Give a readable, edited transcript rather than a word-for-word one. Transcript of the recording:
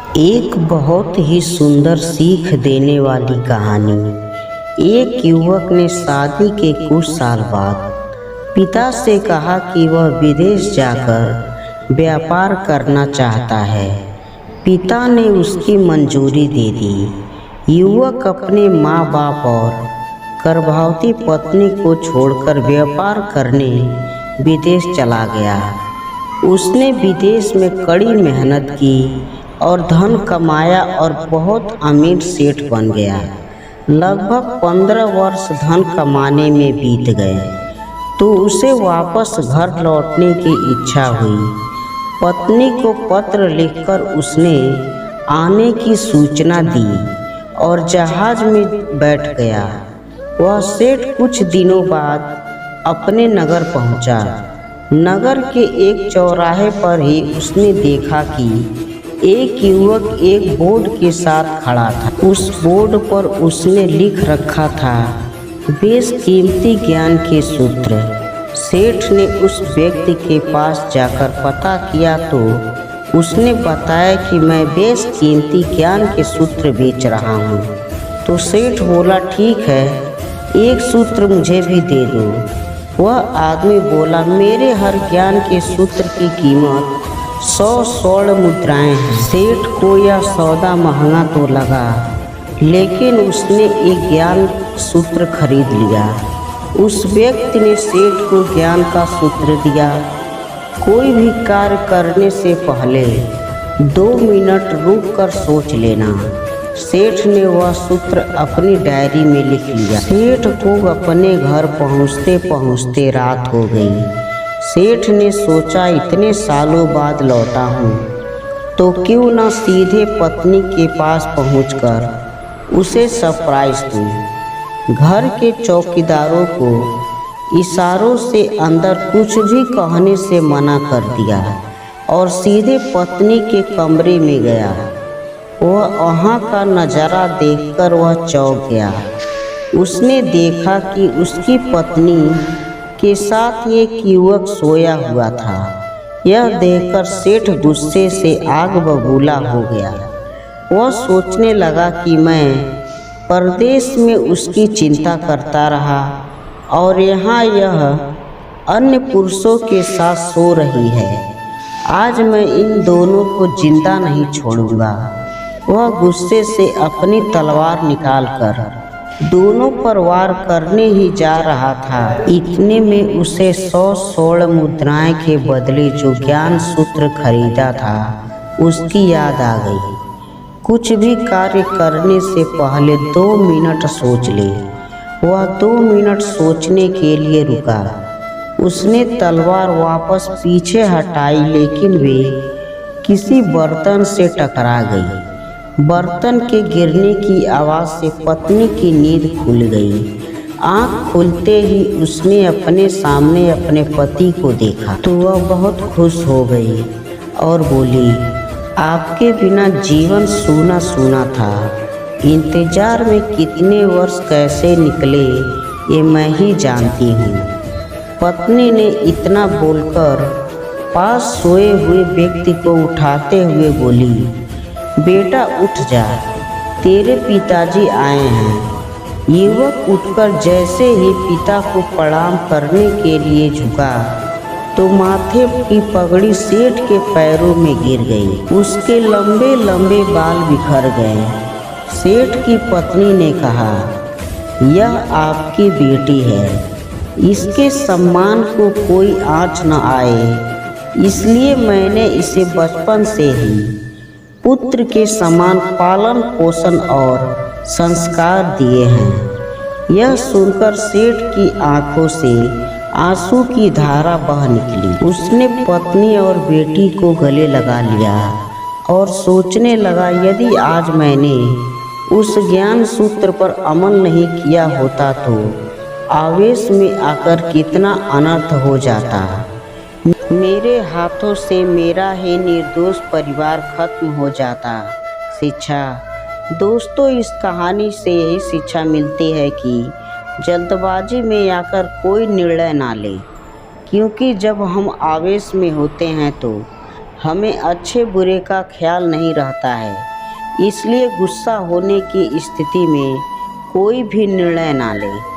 एक बहुत ही सुंदर सीख देने वाली कहानी। एक युवक ने शादी के कुछ साल बाद पिता से कहा कि वह विदेश जाकर व्यापार करना चाहता है। पिता ने उसकी मंजूरी दे दी। युवक अपने माँ बाप और गर्भवती पत्नी को छोड़कर व्यापार करने विदेश चला गया। उसने विदेश में कड़ी मेहनत की और धन कमाया और बहुत अमीर सेठ बन गया। लगभग 15 वर्ष धन कमाने में बीत गए तो उसे वापस घर लौटने की इच्छा हुई। पत्नी को पत्र लिखकर उसने आने की सूचना दी और जहाज में बैठ गया। वह सेठ कुछ दिनों बाद अपने नगर पहुंचा। नगर के एक चौराहे पर ही उसने देखा कि एक युवक एक बोर्ड के साथ खड़ा था। उस बोर्ड पर उसने लिख रखा था बेशकीमती ज्ञान के सूत्र। सेठ ने उस व्यक्ति के पास जाकर पता किया तो उसने बताया कि मैं बेशकीमती ज्ञान के सूत्र बेच रहा हूँ। तो सेठ बोला, ठीक है, एक सूत्र मुझे भी दे दो। वह आदमी बोला, मेरे हर ज्ञान के सूत्र की कीमत 100 स्वर्ण मुद्राएं हैं। सेठ को यह सौदा महंगा तो लगा, लेकिन उसने एक ज्ञान सूत्र खरीद लिया। उस व्यक्ति ने सेठ को ज्ञान का सूत्र दिया, कोई भी कार्य करने से पहले 2 मिनट रुक कर सोच लेना। सेठ ने वह सूत्र अपनी डायरी में लिख लिया। सेठ को अपने घर पहुँचते पहुँचते रात हो गई। सेठ ने सोचा, इतने सालों बाद लौटा हूँ तो क्यों न सीधे पत्नी के पास पहुंचकर उसे सरप्राइज दूँ। घर के चौकीदारों को इशारों से अंदर कुछ भी कहने से मना कर दिया और सीधे पत्नी के कमरे में गया। वह वहाँ का नज़ारा देखकर वह चौंक गया। उसने देखा कि उसकी पत्नी के साथ एक युवक सोया हुआ था। यह देखकर सेठ गुस्से से आग बबूला हो गया। वह सोचने लगा कि मैं परदेश में उसकी चिंता करता रहा और यहाँ यह अन्य पुरुषों के साथ सो रही है। आज मैं इन दोनों को जिंदा नहीं छोड़ूंगा। वह गुस्से से अपनी तलवार निकालकर दोनों पर वार करने ही जा रहा था। इतने में उसे 100 स्वर्ण मुद्राएं के बदले जो ज्ञान सूत्र खरीदा था उसकी याद आ गई। कुछ भी कार्य करने से पहले 2 मिनट सोच ले। वह 2 मिनट सोचने के लिए रुका। उसने तलवार वापस पीछे हटाई, लेकिन वे किसी बर्तन से टकरा गई। बर्तन के गिरने की आवाज़ से पत्नी की नींद खुल गई। आँख खुलते ही उसने अपने सामने अपने पति को देखा तो वह बहुत खुश हो गई और बोली, आपके बिना जीवन सूना सूना था। इंतजार में कितने वर्ष कैसे निकले ये मैं ही जानती हूँ। पत्नी ने इतना बोलकर पास सोए हुए व्यक्ति को उठाते हुए बोली, बेटा उठ जा, तेरे पिताजी आए हैं। युवक उठकर जैसे ही पिता को प्रणाम करने के लिए झुका तो माथे की पगड़ी सेठ के पैरों में गिर गई। उसके लंबे लंबे बाल बिखर गए। सेठ की पत्नी ने कहा, यह आपकी बेटी है, इसके सम्मान को कोई आँच न आए, इसलिए मैंने इसे बचपन से ही पुत्र के समान पालन पोषण और संस्कार दिए हैं। यह सुनकर सेठ की आंखों से आंसू की धारा बह निकली। उसने पत्नी और बेटी को गले लगा लिया और सोचने लगा, यदि आज मैंने उस ज्ञान सूत्र पर अमल नहीं किया होता तो आवेश में आकर कितना अनर्थ हो जाता। मेरे हाथों से मेरा ही निर्दोष परिवार खत्म हो जाता। शिक्षा दोस्तों, इस कहानी से यही शिक्षा मिलती है कि जल्दबाजी में आकर कोई निर्णय ना ले, क्योंकि जब हम आवेश में होते हैं तो हमें अच्छे बुरे का ख्याल नहीं रहता है, इसलिए गुस्सा होने की स्थिति में कोई भी निर्णय ना लें।